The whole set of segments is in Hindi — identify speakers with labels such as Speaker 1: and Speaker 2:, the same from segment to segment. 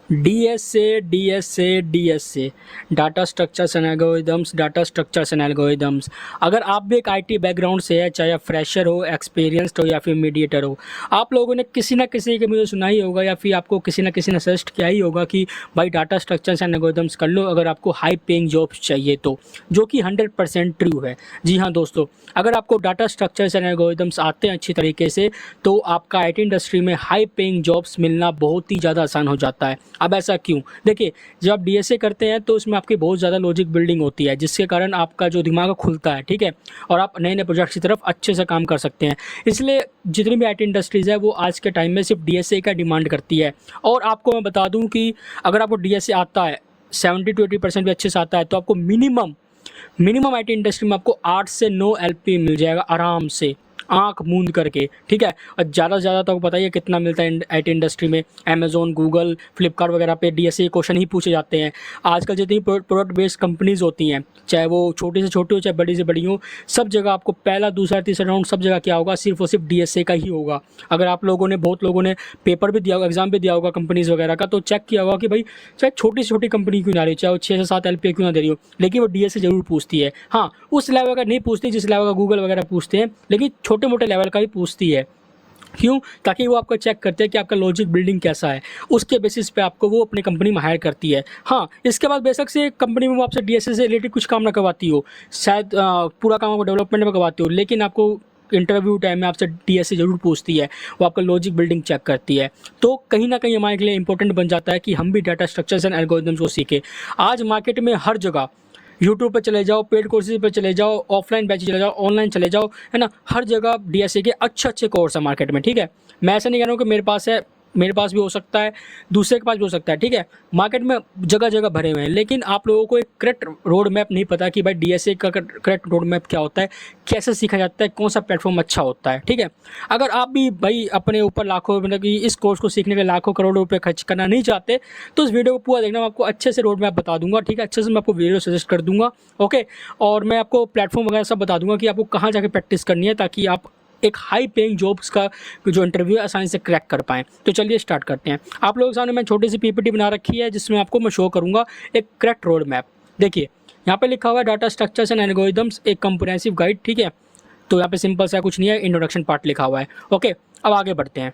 Speaker 1: DSA data structures and algorithms. अगर आप भी एक आईटी बैकग्राउंड से है, चाहे आप फ्रेशर हो, एक्सपीरियंस्ड हो या फिर मीडिएटर हो, आप लोगों ने किसी ना किसी के मुझे सुना ही होगा या फिर आपको किसी ना किसी ने सजेस्ट किया ही होगा कि भाई डाटा स्ट्रक्चर्स एंड एल्गोरिदम्स कर लो अगर आपको हाई पेइंग जॉब्स चाहिए तो, जो कि 100% ट्रू है। जी हाँ दोस्तों, अगर आपको डाटा स्ट्रक्चर्स एंड एल्गोरिदम्स आते हैं अच्छी तरीके से तो आपका आईटी इंडस्ट्री में हाई पेइंग जॉब्स मिलना बहुत ही ज़्यादा आसान हो जाता है। अब ऐसा क्यों? देखिए, जब आप डीएसए करते हैं तो उसमें आपकी बहुत ज़्यादा लॉजिक बिल्डिंग होती है, जिसके कारण आपका जो दिमाग खुलता है, ठीक है, और आप नए नए प्रोजेक्ट्स की तरफ अच्छे से काम कर सकते हैं। इसलिए जितनी भी आईटी इंडस्ट्रीज़ है वो आज के टाइम में सिर्फ डीएसए का डिमांड करती है। और आपको मैं बता दूं कि अगर आपको डीएसए आता है 70 to 80% भी अच्छे से आता है तो आपको मिनिमम आईटी इंडस्ट्री में आपको 8 से 9 एलपी मिल जाएगा आराम से, आंख मूंद करके, ठीक है। और ज़्यादा से ज़्यादा तो आपको पता ही है कितना मिलता है आईटी इंडस्ट्री में। अमेजोन, गूगल, फ्लिपकार्ट वगैरह पे डीएसए क्वेश्चन ही पूछे जाते हैं। आजकल जितनी प्रोडक्ट बेस्ड कंपनीज़ होती हैं, चाहे वो छोटी से छोटी हो चाहे बड़ी से बड़ी हो, सब जगह आपको पहला, दूसरा, तीसरा राउंड सब जगह क्या होगा, सिर्फ और सिर्फ डीएसए का ही होगा। अगर आप लोगों ने, बहुत लोगों ने पेपर भी दिया होगा, एग्जाम भी दिया होगा कंपनीज़ वगैरह का, तो चेक किया होगा कि भाई चाहे छोटी से छोटी कंपनी क्यों ना रही, चाहे वो 6 से 7 एलपी क्यों ना दे रही हो, लेकिन वो डीएसए जरूर पूछती है। हाँ, उस लेवल का नहीं पूछती जिस लेवल का गूगल वगैरह पूछते हैं, लेकिन छोटे मोटे लेवल का ही पूछती है। क्यों? ताकि वो आपका चेक करते हैं कि आपका लॉजिक बिल्डिंग कैसा है, उसके बेसिस पे आपको वो अपनी कंपनी में हायर करती है। हाँ, इसके बाद बेशक से कंपनी में वो आपसे डीएसए से रिलेटेड कुछ काम ना करवाती हो, शायद पूरा काम आपको डेवलपमेंट में करवाती हो, लेकिन आपको इंटरव्यू टाइम में आपसे डीएसए जरूर पूछती है, वो आपका लॉजिक बिल्डिंग चेक करती है। तो कहीं ना कहीं हमारे लिए इंपॉर्टेंट बन जाता है कि हम भी डाटा स्ट्रक्चर्स एंड एल्गोरिथम्स को सीखें। आज मार्केट में हर जगह, यूट्यूब पे चले जाओ, पेड कोर्सेज पे चले जाओ, ऑफलाइन बैच चले जाओ, ऑनलाइन चले जाओ, है ना, हर जगह डीएसए के अच्छे अच्छे कोर्स है मार्केट में, ठीक है। मैं ऐसा नहीं कह रहा हूँ कि मेरे पास है, मेरे पास भी हो सकता है, दूसरे के पास भी हो सकता है, ठीक है। मार्केट में जगह जगह भरे हुए हैं, लेकिन आप लोगों को एक करेक्ट रोड मैप नहीं पता कि भाई डीएसए का करेक्ट रोड मैप क्या होता है, कैसे सीखा जाता है, कौन सा प्लेटफॉर्म अच्छा होता है, ठीक है। अगर आप भी भाई अपने ऊपर लाखों, मतलब कि इस कोर्स को सीखने के लाखों करोड़ों रुपये खर्च करना नहीं चाहते, तो इस वीडियो को पूरा देखना, मैं आपको अच्छे से रोड मैप बता दूंगा, ठीक है। अच्छे से मैं आपको वीडियो सजेस्ट कर दूंगा, ओके। और मैं आपको प्लेटफॉर्म वगैरह सब बता दूंगा कि आपको कहाँ जाके प्रैक्टिस करनी है, ताकि आप एक हाई पेइंग जॉब्स का जो इंटरव्यू है आसानी से क्रैक कर पाएँ। तो चलिए स्टार्ट करते हैं। आप लोगों के सामने मैं छोटी सी पीपीटी बना रखी है, जिसमें आपको मैं शो करूँगा एक करेक्ट रोड मैप। देखिए, यहाँ पे लिखा हुआ है डाटा स्ट्रक्चर्स एंड एल्गोरिदम्स, एक कंप्रिहेंसिव गाइड, ठीक है। तो यहाँ पे सिंपल सा कुछ नहीं है, इंट्रोडक्शन पार्ट लिखा हुआ है, ओके। अब आगे बढ़ते हैं।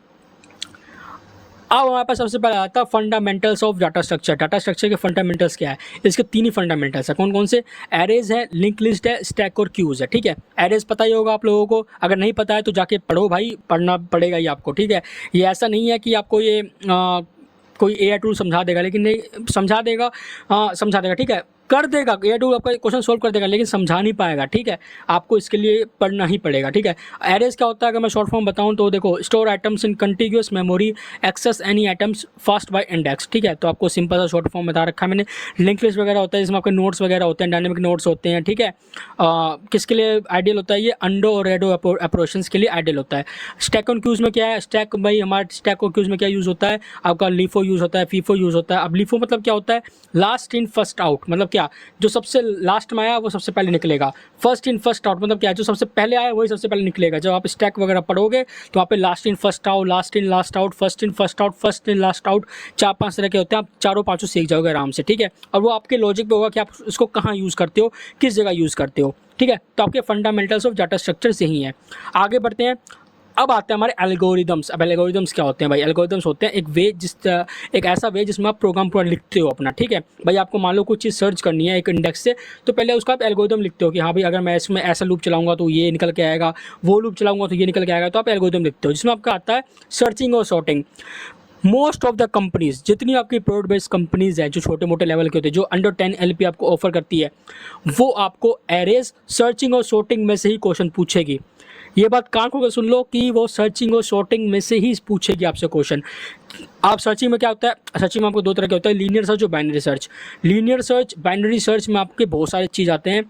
Speaker 1: अब हमारे पास सबसे पहले आता है fundamentals of data structure. Data structure के फंडामेंटल्स क्या है? इसके 3 ही फंडामेंटल्स है। कौन कौन से? एरेज है, लिंक लिस्ट है, स्टैक और क्यूज है, ठीक है। एरेज पता ही होगा आप लोगों को, अगर नहीं पता है तो जाके पढ़ो भाई, पढ़ना पड़ेगा ही आपको, ठीक है। ये ऐसा नहीं है कि आपको ये कोई एआई टूल समझा देगा, लेकिन नहीं समझा देगा, समझा देगा, ठीक है, कर देगा, एआई टूल आपका क्वेश्चन सोल्व कर देगा, लेकिन समझा नहीं पाएगा, ठीक है। आपको इसके लिए पढ़ना ही पड़ेगा, ठीक है। एरेज क्या होता है अगर मैं शॉर्ट फॉर्म बताऊं तो देखो, store items in continuous memory, access any items fast by index, ठीक है। तो आपको सिंपल सा शॉर्ट फॉर्म बता रखा है मैंने। लिंक लिस्ट वगैरह होता है जिसमें आपके नोट्स वगैरह होते हैं, डायनेमिक नोट्स होते हैं, ठीक है। किसके लिए आइडियल होता है ये? अंडो और रेडो ऑपरेशंस के लिए आइडियल होता है। स्टैक ऑन क्यूज में क्या है? स्टैक भाई हमारे स्टैक ऑन क्यूज में क्या यूज़ होता है? आपका लीफो यूज़ होता है, फीफो यूज़ होता है। अब लीफो मतलब क्या होता है? लास्ट इन फर्स्ट आउट, मतलब क्या, जो सबसे लास्ट में आया वो सबसे पहले निकलेगा। फर्स्ट इन फर्स्ट आउट मतलब क्या है? जो सबसे पहले आया वही सबसे पहले निकलेगा। जब आप स्टैक वगैरह पढ़ोगे तो वहाँ पे last in first out, last in last out, first in first out, first in last out, 4-5 तरह के होते हैं। आप चारों पाँचों सीख जाओगे आराम से, ठीक है। और वो आपके लॉजिक पे होगा कि आप उसको कहाँ यूज़ करते हो, किस जगह यूज़ करते हो, ठीक है। तो आपके फंडामेंटल्स ऑफ डाटा स्ट्रक्चर यही हैं। आगे बढ़ते हैं। अब आते हैं हमारे एल्गोरिदम्स। अब एल्गोरिदम्स क्या होते हैं भाई? एल्गोरिदम्स होते हैं एक ऐसा वे जिसमें आप प्रोग्राम पूरा लिखते हो अपना, ठीक है। भाई आपको मान लो कुछ चीज़ सर्च करनी है एक इंडेक्स से, तो पहले उसका आप एल्गोरिदम लिखते हो कि हाँ भाई अगर मैं इसमें ऐसा लूप चलाऊंगा तो ये निकल के आएगा, वो लूप चलाऊंगा तो ये निकल के आएगा। तो आप एल्गोरिदम लिखते हो जिसमें आपका आता है सर्चिंग और sorting. Most of the companies, जितनी आपकी प्रोडक्ट बेस्ड कंपनीज है जो छोटे मोटे लेवल के होते हैं, जो अंडर 10 एलपी आपको ऑफर करती है, वो आपको एरेज, सर्चिंग और सॉर्टिंग में से ही क्वेश्चन पूछेगी। ये बात कान खोल कर सुन लो कि वो सर्चिंग और सॉर्टिंग में से ही पूछेगी आपसे क्वेश्चन। आप सर्चिंग में क्या होता है? सर्चिंग में आपको 2 तरह के होता है, लीनियर सर्च और binary search. Linear search, binary search में आपके बहुत सारे चीज़ आते हैं,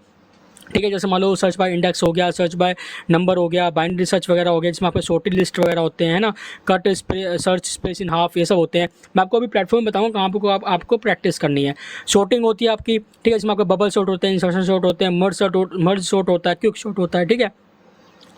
Speaker 1: ठीक है। जैसे मान लो सर्च बाय इंडेक्स हो गया, सर्च बाय नंबर हो गया, बाइनरी सर्च वगैरह हो गया, जिसमें आपके सॉर्टेड लिस्ट वगैरह होते हैं ना, cut search space in half, ये सब होते हैं। मैं आपको अभी प्लेटफॉर्म बताऊँगा कहाँ पर आपको प्रैक्टिस करनी है। सॉर्टिंग होती है आपकी, ठीक है, जिसमें आपके बबल सॉर्ट होते हैं, इंसर्शन सॉर्ट होते हैं, मर्ज सॉर्ट होता है, क्विक सॉर्ट होता है, ठीक है।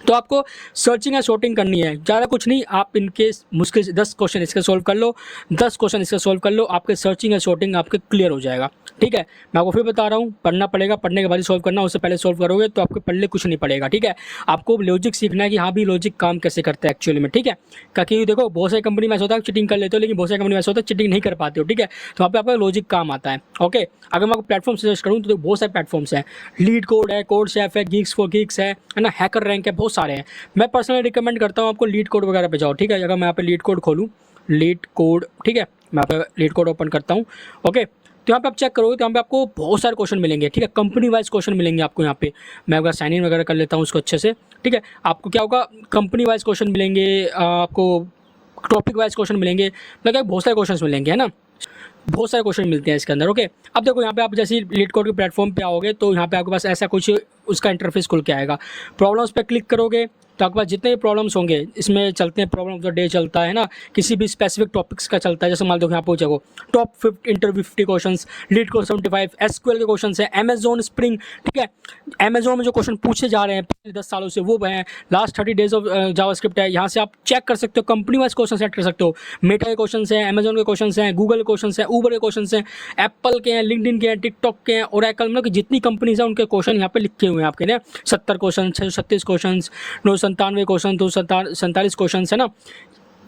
Speaker 1: तो आपको सर्चिंग एंड सॉर्टिंग करनी है, ज़्यादा कुछ नहीं। आप इनके मुश्किल से 10 क्वेश्चन इसके सोल्व कर लो, 10 क्वेश्चन इसके सोल्व कर लो, आपके सर्चिंग एंड सॉर्टिंग आपके क्लियर हो जाएगा। ठीक है, मैं आपको फिर बता रहा हूँ, पढ़ना पड़ेगा, पढ़ने के बाद ही सोल्व करना, उससे पहले सोल्व करोगे तो आपको पढ़ने कुछ नहीं पड़ेगा। ठीक है, आपको लॉजिक सीखना है कि हाँ भी लॉजिक काम कैसे करता है एक्चुअली में। ठीक है, क्योंकि देखो बहुत सारी कंपनी में ऐसा होता है चीटिंग कर लेते हो, लेकिन बहुत सारी कंपनी में ऐसा होता है चीटिंग नहीं कर पाते हो। ठीक है, तो वहाँ पे आपका लॉजिक काम आता है। ओके, अगर मैं आपको प्लेटफॉर्म सजेस्ट करूँ तो बहुत सारे प्लेटफॉर्म्स हैं, लीड कोड है, कोड शेफ है, गीक्स फॉर गीक्स है ना, हैकर रैंक है, बहुत सारे हैं। मैं पर्सनली रिकमेंड करता हूँ आपको लीड कोड वगैरह पे जाओ। ठीक है, अगर मैं यहाँ पे लीड कोड खोलूँ, लीड कोड, ठीक है, मैं यहाँ पे लीड कोड ओपन करता हूँ। ओके, तो यहाँ पे आप चेक करोगे तो यहाँ पे आपको बहुत सारे क्वेश्चन मिलेंगे। ठीक है, कंपनी वाइज क्वेश्चन मिलेंगे आपको यहाँ पे। मैं अगर साइन इन वगैरह कर लेता हूँ उसको अच्छे से। ठीक है, आपको क्या होगा, कंपनी वाइज क्वेश्चन मिलेंगे, आपको टॉपिक वाइज क्वेश्चन मिलेंगे, मतलब बहुत सारे क्वेश्चन मिलेंगे, है ना, बहुत सारे क्वेश्चन मिलते हैं इसके अंदर। ओके, अब देखो यहाँ पे आप जैसे लीड कोड के प्लेटफॉर्म पे आओगे तो यहाँ पे आपके पास ऐसा कुछ उसका इंटरफेस खुल के आएगा। प्रॉब्लम्स पे क्लिक करोगे तो आपके पास जितने भी प्रॉब्लम्स होंगे इसमें चलते हैं, प्रॉब्लम ऑफ द डे चलता है ना, किसी भी स्पेसिफिक टॉपिक्स का चलता है। जैसे मान लो यहाँ पे देखो top 50 interview 50 questions, leet code 75, SQL के क्वेश्चंस हैं, अमेजोन स्प्रिंग। ठीक है, अमेजोन में जो क्वेश्चन पूछे जा रहे हैं पिछले 10 सालों से वो हैं, लास्ट 30 डेज ऑफ जावास्क्रिप्ट है। यहाँ से आप चेक कर सकते हो, कंपनी वाइज क्वेश्चन सेट कर सकते हो। मेटा के क्वेश्चन हैं, अमेजोन के क्वेश्चन हैं, गूगल के क्वेश्चन हैं, ऊबर के क्वेश्चन हैं, एप्पल के हैं, लिंक्डइन के हैं, टिकटॉक के हैं, ओरेकल, मतलब कि जितनी कंपनीज हैं उनके क्वेश्चन यहाँ पे लिखे हुए हैं आपके लिए। 70 क्वेश्चन, 636 क्वेश्चन, 997 क्वेश्चन, 247 क्वेश्चन है ना।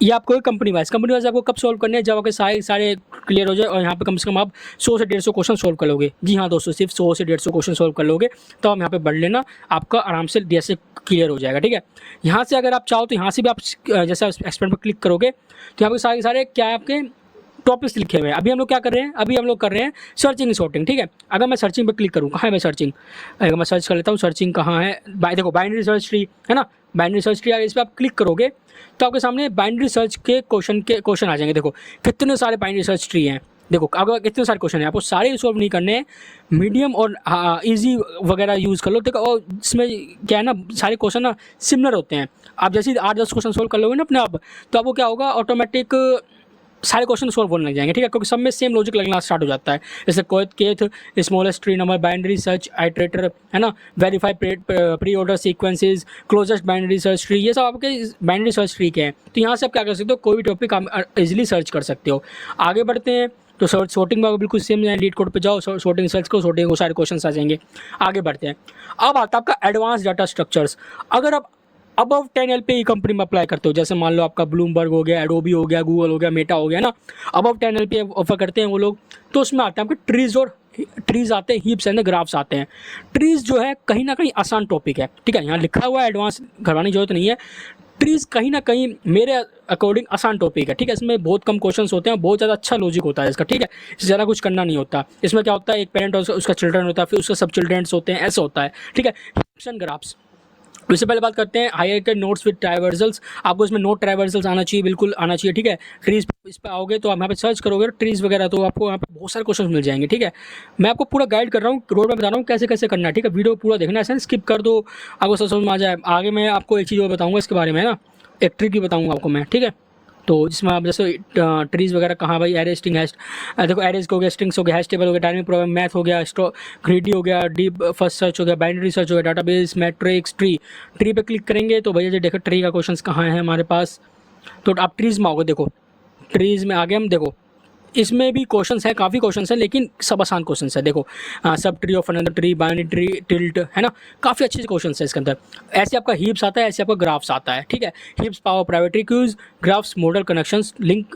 Speaker 1: ये आपको कंपनी वाइज आपको कब सोल्व करने हैं, जब आपके सारे क्लियर हो जाए और यहाँ पे कम से कम आप 100 से 150 क्वेश्चन सोल्व कर लोगे। जी हाँ दोस्तों, सिर्फ 100 से 150 क्वेश्चन सोल्व कर लोगे तो आप यहाँ पे बढ़ लेना, आपका आराम से जैसे क्लियर हो जाएगा। ठीक है, यहाँ से अगर आप चाहो तो यहाँ से भी आप जैसे एक्सपेरिमेंट पर क्लिक करोगे तो यहाँ पे सारे क्या है आपके टॉपिक्स लिखे हुए हैं। अभी हम लोग क्या कर रहे हैं, अभी हम लोग कर रहे हैं सर्चिंग सॉर्टिंग। ठीक है, अगर मैं सर्चिंग पर क्लिक करूँ, कहाँ है मैं सर्चिंग, अगर मैं सर्च कर लेता हूँ सर्चिंग कहाँ है, देखो बाइनरी सर्च ट्री है ना, बाइनरी सर्च ट्री अगर इस पर आप क्लिक करोगे तो आपके सामने बाइनरी सर्च के क्वेश्चन आ जाएंगे। देखो कितने सारे बाइनरी सर्च ट्री हैं, देखो अगर कितने सारे क्वेश्चन हैं, आपको सारे सॉल्व नहीं करने हैं, मीडियम और इजी वगैरह यूज़ कर लो। देखो और इसमें क्या है ना, सारे क्वेश्चन ना सिमिलर होते हैं। आप जैसे 8-10 क्वेश्चन सोल्व कर लोगे ना अपने आप, तो आपको क्या होगा, ऑटोमेटिक सारे क्वेश्चन सोल्व होने लग जाएंगे। ठीक है, क्योंकि सब में सेम लॉजिक लगना स्टार्ट हो जाता है। जैसे kth smallest tree number, binary search iterator है ना, verify pre order sequences, closest binary search tree, ये सब आपके बाइनरी सर्च ट्री के हैं। तो यहाँ से आप क्या कर सकते हो, कोई भी टॉपिक आप इजीली सर्च कर सकते हो। आगे बढ़ते हैं तो सॉर्टिंग में बिल्कुल सेम है, लीड कोड पे जाओ, सॉर्टिंग सर्च करो, सॉर्टिंग को सारे क्वेश्चन आ जाएंगे। आगे बढ़ते हैं, अब आता है आपका एडवांस डाटा स्ट्रक्चर्स। अगर आप अबव 10 LPA कंपनी में अप्लाई करते हो, जैसे मान लो आपका ब्लूमबर्ग हो गया, एडोबी हो गया, गूगल हो गया, मेटा हो गया ना, अबव 10 LPA ऑफर करते हैं वो लोग, तो उसमें आते हैं आपके ट्रीज आते हैं, हीप्स एंड ग्राफ्स आते हैं। ट्रीज जो है कहीं ना कहीं आसान टॉपिक है। ठीक है, यहाँ लिखा हुआ है, एडवांस घरवाने की जरूरत नहीं है। ट्रीज कहीं ना कहीं मेरे अकॉर्डिंग आसान टॉपिक है। ठीक है, इसमें बहुत कम क्वेश्चंस होते हैं, बहुत ज़्यादा अच्छा लॉजिक होता है इसका। ठीक है, इससे ज़्यादा कुछ करना नहीं होता। इसमें क्या होता है, एक पेरेंट और उसका चिल्ड्रन होता है, फिर उसका सब चिल्ड्रंस होते हैं, ऐसा होता है। ठीक है, हीप्स एंड ग्राफ्स। इससे पहले बात करते हैं हायर के नोट्स विद ट्राइवर्सल्स। आपको इसमें नोट ट्राइवर्सल्स आना चाहिए, बिल्कुल आना चाहिए। ठीक है, ट्रीज इस पर आओगे तो आप यहाँ पे सर्च करोगे ट्रीज वगैरह, तो आपको यहाँ पे बहुत सारे क्वेश्चन मिल जाएंगे। ठीक है, मैं आपको पूरा गाइड कर रहा हूँ, रोड में बता रहा हूँ कैसे कैसे करना है। ठीक है, वीडियो पूरा देखना, ऐसा स्किप कर दो, आपको समझ में आ जाए। आगे मैं आपको एक चीज़ और बताऊँगा इसके बारे में ना, एक ट्रिक भी बताऊँगा आपको मैं। ठीक है, तो जिसमें आप जैसे ट्रीज वगैरह कहाँ भाई, एरे स्ट्रिंग हैश, देखो एरेज हो गया, स्ट्रिंग्स हो गया, हैश टेबल हो गया, डायनेमिक प्रोग्राम, मैथ हो गया, ग्रीडी हो गया, डीप फर्स्ट सर्च हो गया, बाइनरी सर्च हो गया, डाटाबेस, मैट्रिक्स, ट्री पे क्लिक करेंगे तो भैया जी देखो ट्री का क्वेश्चन कहाँ है हमारे पास। तो आप ट्रीज में आओगे, देखो ट्रीज में आगे हम देखो इसमें भी क्वेश्चंस है, काफ़ी क्वेश्चंस है, लेकिन सब आसान क्वेश्चंस है। देखो sub tree of another tree, binary tree, tilt है ना, काफ़ी अच्छे क्वेश्चंस है इसके अंदर। ऐसे आपका हीप्स आता है, ऐसे आपका ग्राफ्स आता है। ठीक है, heaps power private queues, graphs model connections, link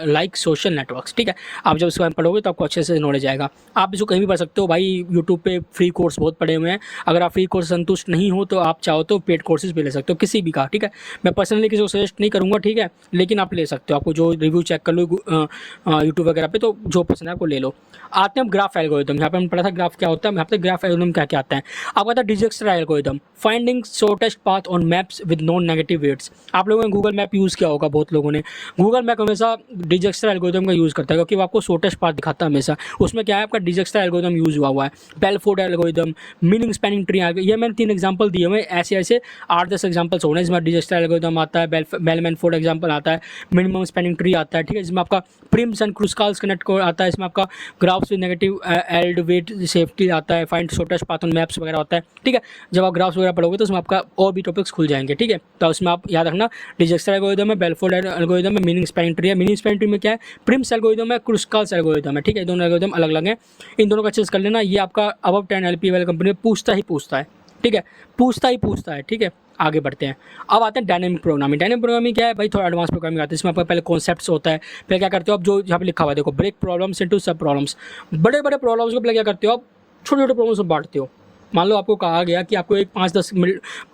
Speaker 1: like social networks. ठीक है, आप जब इसके बारे में पढ़ोगे तो आपको अच्छे से नॉलेज आएगा। आप इसको कहीं भी पढ़ सकते हो भाई, यूट्यूब पे फ्री कोर्स बहुत पड़े हुए हैं। अगर आप फ्री कोर्स संतुष्ट नहीं हो तो आप चाहो तो पेड कोर्सेज भी ले सकते हो किसी भी का। ठीक है, मैं पर्सनली किसी को सजेस्ट नहीं करूँगा। ठीक है, लेकिन आप ले सकते हो, आपको जो रिव्यू चेक कर लो यूट्यूब वगैरह पे, तो जो पसंद है आपको ले लो। आते हैं अब ग्राफ एल्गोरिथम। यहाँ पे हमने पढ़ा था ग्राफ क्या होता है, यहाँ पे ग्राफ एल्गोरिथम क्या क्या आता है। आपको आता है Dijkstra algorithm, finding shortest path on maps with non negative weights. आप लोगों ने गूगल मैप यूज़ किया होगा, बहुत लोगों ने। गूगल मैप हमेशा डिजक्स्ट्रा एल्गोरिथम का यूज़ करता है, क्योंकि वो आपको शॉर्टेस्ट पाथ दिखाता है हमेशा। उसमें क्या है, आपका डिजक्स्ट्रा एल्गोरिथम यूज़ हुआ है, Bellford algorithm, meaning spanning tree आ गया। ये मैंने 3 एग्जाम्पल दिए हुए, ऐसे ऐसे 8-10 एग्जाम्पल्स हो रहे हैं। इसमें डिजक्स्ट्रा एल्गोरिथम आता है, बेलमैनफोर्ड एग्जाम्पल आता है, मिनिमम स्पैनिंग ट्री आता है। ठीक है, जिसमें आपका Prim's and Krus Kruskal's connect को आता है, इसमें आपका ग्राफ्स विद नेगेटिव एल्ड वेट सेफ्टी आता है, find shortest path on maps वगैरह होता है, ठीक है। जब आप ग्राफ्स वगैरह पढ़ोगे तो उसमें आपका और भी टॉपिक्स खुल जाएंगे, ठीक है। तो उसमें आप याद रखना डिजक्स्टर एल्गोरिथम है, बेलफोर्ड एल्गोरिथम है, मीनिंग स्पैनिंग ट्री है। मीनिंग स्पैनिंग ट्री में क्या है, प्रिम्स एल्गोरिथम है, क्रूस्काल्स एल्गोरिथम है, ठीक है। दोनों एल्गोरिथम अलग अलग हैं, इन दोनों का चेस कर लेना। ये आपका अबव 10 LP वाली कंपनी में पूछता है, ठीक है, पूछता है, ठीक है। आगे बढ़ते हैं, अब आते हैं डायनेमिक प्रोग्रामिंग। डायनेमिक प्रोग्रामिंग क्या है भाई, थोड़ा एडवांस प्रोग्रामिंग आता है। इसमें आपका पहले कॉन्सेप्ट्स होता है, पहले क्या करते हो आप, जो यहाँ पे लिखा हुआ है देखो, break problems into subproblems. बड़े बड़े प्रॉब्लम्स को पहले क्या करते हो आप, छोटे छोटे प्रॉब्लम्स में बांटते हो। मान लो आपको कहा गया कि आपको एक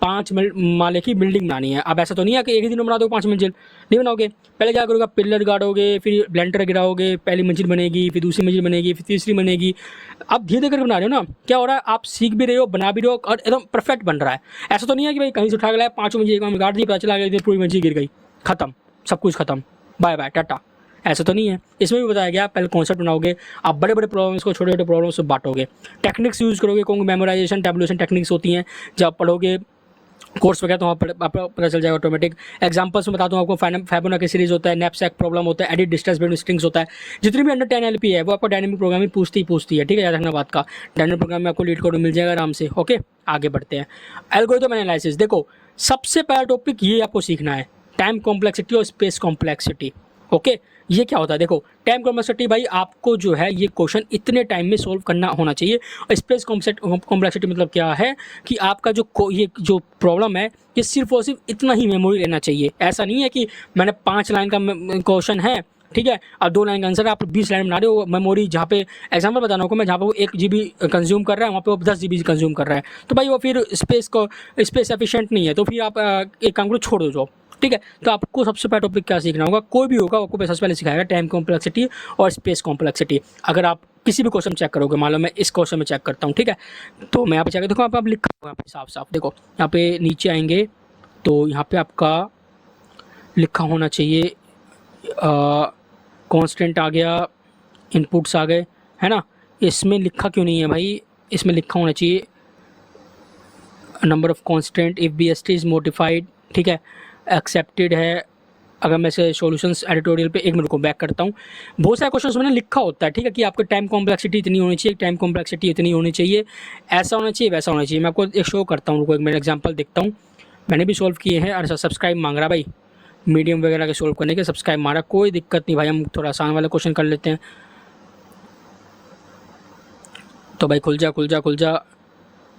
Speaker 1: 5 माले की बिल्डिंग बनानी है। अब ऐसा तो नहीं है कि एक ही दिन में बना दो 5 मंजिल, नहीं बनाओगे। पहले क्या करोगे, पिलर गाड़ोगे, फिर ब्लेंडर गिराओगे, पहली मंजिल बनेगी, फिर दूसरी मंजिल बनेगी, फिर तीसरी बनेगी। आप धीरे धीरे करके बना रहे हो ना, क्या हो रहा है, आप सीख भी रहे हो, बना भी रहे हो और एकदम परफेक्ट बन रहा है। ऐसा तो नहीं है कि भाई कहीं से उठा के लाया 5 मंजिल एक में गाड़ दी, पता चला गया पूरी मंजिल गिर गई, खत्म, सब कुछ खत्म, बाय बाय टाटा। ऐसा तो नहीं है। इसमें भी बताया गया पहले कॉन्सेप्ट बनाओगे, आप बड़े बड़े प्रॉब्लम्स को छोटे छोटे प्रॉब्लम्स में बांटोगे, टेक्निक्स यूज़ करोगे, कौन मेमोराइजेशन टैबुलेशन टेक्निक्स होती हैं। जब पढ़ोगे कोर्स वगैरह तो वहाँ पर पता चल जाएगा ऑटोमेटिक। एग्जांपल्स में बताता हूँ आपको, फैबोनाची सीरीज होता है, नैपसैक प्रॉब्लम होता है, एडिट डिस्टेंस बिटवीन स्ट्रिंग्स होता है। जितनी भी अंडर 10 LP है वो आपको डायनेमिक प्रोग्रामिंग पूछती है, ठीक है, याद रखना बात का। डायनेमिक प्रोग्रामिंग में आपको लीड कोड मिल जाएगा आराम से, ओके। आगे बढ़ते हैं, एल्गोरिथम एनालिसिस। देखो सबसे पहला टॉपिक ये आपको सीखना है, टाइम कॉम्प्लेक्सिटी और स्पेस कॉम्प्लेक्सिटी, ओके। ये क्या होता है, देखो टाइम कॉम्प्लेक्सिटी भाई आपको जो है ये क्वेश्चन इतने टाइम में सोल्व करना होना चाहिए। और स्पेस कॉम्प्लेक्सिटी मतलब क्या है कि आपका ये जो प्रॉब्लम है ये सिर्फ और सिर्फ इतना ही मेमोरी लेना चाहिए। ऐसा नहीं है कि मैंने 5 लाइन का क्वेश्चन है, ठीक है, और 2 लाइन का आंसर है, आप 20 लाइन बना रहे हो। मेमोरी जहाँ पे एग्जाम्पल बताना होगा मैं, जहाँ पे वो 1 GB कंज्यूम कर रहा है वहाँ पे वो 10 GB कंज्यूम कर रहा है, तो भाई वो फिर स्पेस एफिशिएंट नहीं है। तो फिर आप एक काम करो, छोड़ दो, ठीक है। तो आपको सबसे पहला टॉपिक क्या सीखना होगा, कोई भी होगा आपको सबसे पहले सिखाएगा टाइम कॉम्प्लेक्सिटी और स्पेस कॉम्प्लेक्सिटी। अगर आप किसी भी क्वेश्चन चेक करोगे, मान लो मैं इस क्वेश्चन में चेक करता हूँ, ठीक है, तो मैं यहाँ पे चेक देखो, आप लिखा होगा यहाँ पे साफ साफ, देखो यहाँ पे नीचे आएंगे तो यहाँ पे आपका लिखा होना चाहिए कांस्टेंट आ गया, इनपुट्स आ गए, है ना। इसमें लिखा क्यों नहीं है भाई, इसमें लिखा होना चाहिए number of constant if BST is modified, ठीक है, एक्सेप्टेड है। अगर मैं से सॉल्यूशंस एडिटोरियल पे, एक मिनट को बैक करता हूँ, बहुत सारे क्वेश्चंस मैंने लिखा होता है, ठीक है, कि आपका टाइम कॉम्प्लेक्सिटी इतनी होनी चाहिए, टाइम कॉम्प्लेक्सिटी इतनी होनी चाहिए, ऐसा होना चाहिए, वैसा होना चाहिए। मैं आपको एक शो करता हूँ, रुको एक मेरा एग्जांपल देखता हूँ, मैंने भी सोल्व किए हैं। और सब्सक्राइब मांग रहा भाई, मीडियम वगैरह के सोल्व करने के सब्सक्राइब मारा, कोई दिक्कत नहीं भाई, हम थोड़ा आसान वाला क्वेश्चन कर लेते हैं। तो भाई खुल जा,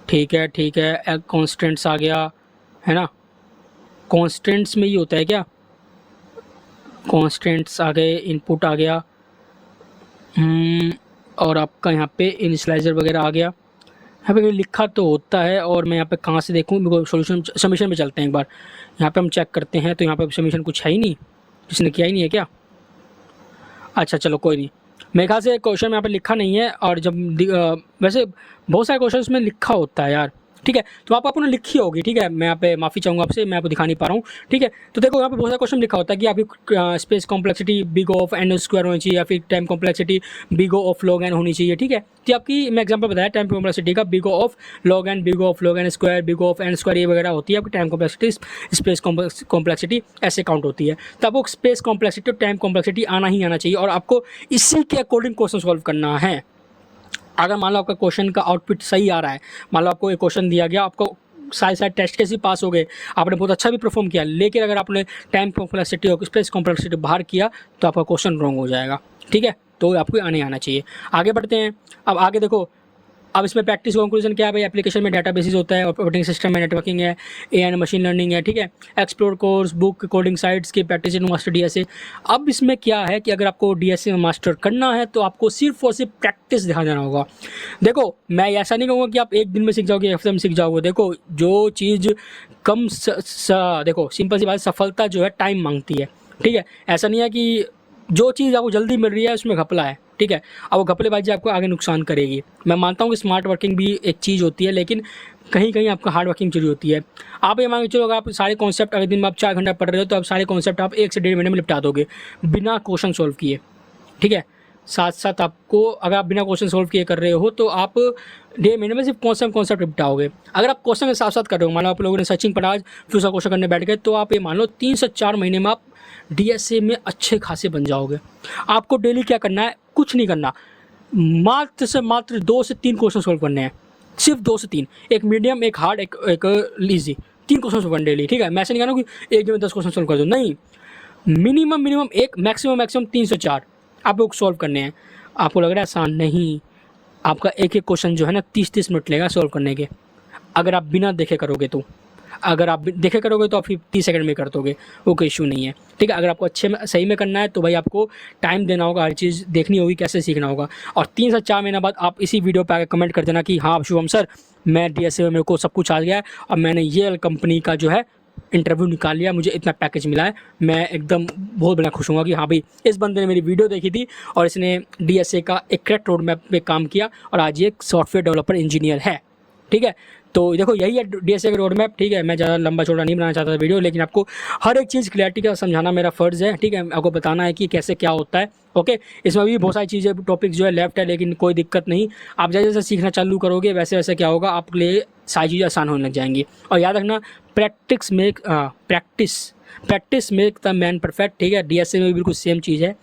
Speaker 1: ठीक है, कॉन्स्टेंट्स आ गया, है ना। कॉन्स्टेंट्स में ही होता है क्या, कॉन्स्टेंट्स आ गए, इनपुट आ गया, और आपका यहाँ पे इनिशियलाइजर वगैरह आ गया। यहाँ पे लिखा तो होता है, और मैं यहाँ पे कहाँ से देखूँ, मेरे को सॉल्यूशन सबमिशन पे चलते हैं एक बार, यहाँ पे हम चेक करते हैं। तो यहाँ पे सबमिशन कुछ है ही नहीं, किसी ने किया ही नहीं है क्या, अच्छा चलो कोई नहीं, मेरे ख्याल से क्वेश्चन में यहाँ पे लिखा नहीं है। और जब वैसे बहुत सारे क्वेश्चन में लिखा होता है यार, ठीक है, तो आप आपने लिखी होगी, ठीक है। मैं यहाँ पे माफ़ी चाहूँगा आपसे, मैं आपको दिखा नहीं पा रहा हूँ, ठीक है। तो देखो यहाँ पे बहुत सारा क्वेश्चन लिखा होता है कि आपकी space complexity big of n² होनी चाहिए, या फिर time complexity big of log n होनी चाहिए, ठीक है। तो आपकी मैं एग्जांपल बताया टाइम कॉम्प्लेक्सिटी का, big of log n, big of log n², big of n², ये वगैरह होती है आपकी टाइम कॉम्प्लेक्सिटी। स्पेस कॉम्प्लेक्सिटी ऐसे काउंट होती है। तो आपको स्पेस कॉम्प्लेक्सिटी और टाइम कॉम्प्लेक्सिटी आना ही आना चाहिए, और आपको इसी के अकॉर्डिंग क्वेश्चन सॉल्व करना है। अगर मान लो आपका क्वेश्चन का आउटपुट सही आ रहा है, मान लो आपको एक क्वेश्चन दिया गया, आपको सारे टेस्ट कैसे पास हो गए, आपने बहुत अच्छा भी परफॉर्म किया, लेकिन अगर आपने टाइम कॉम्प्लेक्सिटी और स्पेस कॉम्प्लेक्सिटी बाहर किया तो आपका क्वेश्चन रॉन्ग हो जाएगा, ठीक है। तो आपको आना चाहिए। आगे बढ़ते हैं, अब आगे देखो, अब इसमें प्रैक्टिस कंक्लूजन क्या है भाई, एप्लीकेशन में डेटाबेसेस होता है, ऑपरेटिंग सिस्टम में नेटवर्किंग है, AI मशीन लर्निंग है, ठीक है, explore course, book, coding sites की प्रैक्टिस इन मास्टर DSA। अब इसमें क्या है कि अगर आपको DSA में मास्टर करना है तो आपको सिर्फ और सिर्फ प्रैक्टिस ध्यान देना होगा। देखो मैं ऐसा नहीं कहूँगा कि आप एक दिन में सीख जाओगे, एक हफ्ते में सीख जाओगे। देखो जो चीज़ देखो सिंपल सी बात, सफलता जो है टाइम मांगती है, ठीक है। ऐसा नहीं है कि जो चीज़ आपको जल्दी मिल रही है उसमें घपला है, ठीक है। अब वो घपलेबाजी आपको आगे नुकसान करेगी। मैं मानता हूँ कि स्मार्ट वर्किंग भी एक चीज़ होती है, लेकिन कहीं कहीं आपका हार्ड वर्किंग जरूरी होती है। आप ये मान के चलो, अगर आप सारे कॉन्सेप्ट अगर दिन में आप 4 घंटा पढ़ रहे हो तो आप सारे कॉन्सेप्ट आप 1 से 1.5 मिनट में निपटा दोगे बिना क्वेश्चन सॉल्व किए, ठीक है। साथ साथ आपको, अगर आप बिना क्वेश्चन सॉल्व किए कर रहे हो तो आप 1.5 महीने में सिर्फ कॉन्सेप्ट निपटाओगे। अगर आप क्वेश्चन के साथ साथ कर रहे हो, मान लो आप लोगों ने सर्चिंग पढ़ा आज, फिर उसका क्वेश्चन करने बैठ गए, तो आप ये मान लो 3 से 4 महीने में आप डीएसए में अच्छे खासे बन जाओगे। आपको डेली क्या करना है, कुछ नहीं करना, मात्र से मात्र 2 से 3 क्वेश्चन सॉल्व करने हैं, सिर्फ 2 से 3, एक मीडियम, एक हार्ड, एक ईजी, 3 क्वेश्चन सॉल्व करने डेली, ठीक है। मैं ऐसे नहीं कहना कि एक दिन में 10 क्वेश्चन सॉल्व कर दो, नहीं, मिनिमम एक, मैक्सिमम 3 से 4 आप लोग सॉल्व करने हैं। आपको लग रहा है आसान, नहीं, आपका एक एक क्वेश्चन जो है ना 30-30 मिनट लेगा सॉल्व करने के, अगर आप बिना देखे करोगे तो। अगर आप देखे करोगे तो आप 30 सेकंड में कर दोगे, वो कोई इशू नहीं है, ठीक है। अगर आपको अच्छे में सही में करना है तो भाई आपको टाइम देना होगा, हर चीज़ देखनी होगी, कैसे सीखना होगा। और 3 से 4 महीना बाद आप इसी वीडियो पे आकर कमेंट कर देना कि हाँ शुभम सर, मैं डीएसए में मेरे को सब कुछ आ गया है और मैंने ये कंपनी का जो है इंटरव्यू निकाल लिया, मुझे इतना पैकेज मिला है, मैं एकदम बहुत बड़ा खुश हूँगा कि हाँ भाई इस बंदे ने मेरी वीडियो देखी थी और इसने डीएसए का एक करेक्ट रोड मैप पे काम किया और आज ये एक सॉफ्टवेयर डेवलपर इंजीनियर है, ठीक है। तो देखो यही है डीएसए का रोड मैप, ठीक है। मैं ज़्यादा लंबा चौड़ा नहीं बनाना चाहता था वीडियो, लेकिन आपको हर एक चीज़ क्लैरिटी का समझाना मेरा फ़र्ज़ है, ठीक है। आपको बताना है कि कैसे क्या होता है, ओके। इसमें भी बहुत सारी चीज़ें, टॉपिक जो है लेफ्ट है, लेकिन कोई दिक्कत नहीं, आप जैसे जैसे सीखना चालू करोगे वैसे वैसे क्या होगा, आपके लिए सारी चीज़ें आसान होने लग जाएंगी। और याद रखना, practice make the man perfect, ठीक है। डीएसए में भी बिल्कुल सेम चीज़ है,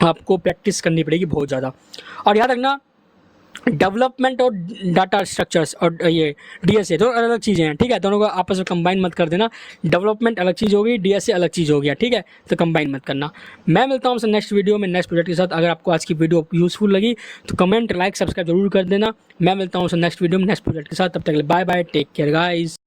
Speaker 1: आपको प्रैक्टिस करनी पड़ेगी बहुत ज़्यादा। और याद रखना, डेवलपमेंट और डाटा स्ट्रक्चर्स और ये डीएसए दोनों अलग अलग चीज़ें हैं, ठीक है। दोनों को आपस में कंबाइन मत कर देना, डेवलपमेंट अलग चीज़ होगी, डीएसए अलग चीज़ हो गया, ठीक है। तो कंबाइन मत करना। मैं मिलता हूँ आपसे नेक्स्ट वीडियो में नेक्स्ट प्रोजेक्ट के साथ। अगर आपको आज की वीडियो यूज़फुल लगी तो कमेंट, लाइक, सब्सक्राइब जरूर कर देना। मैं मिलता हूँ आपसे नेक्स्ट वीडियो में नेक्स्ट प्रोजेक्ट के साथ, तब तक के लिए bye bye, take care guys.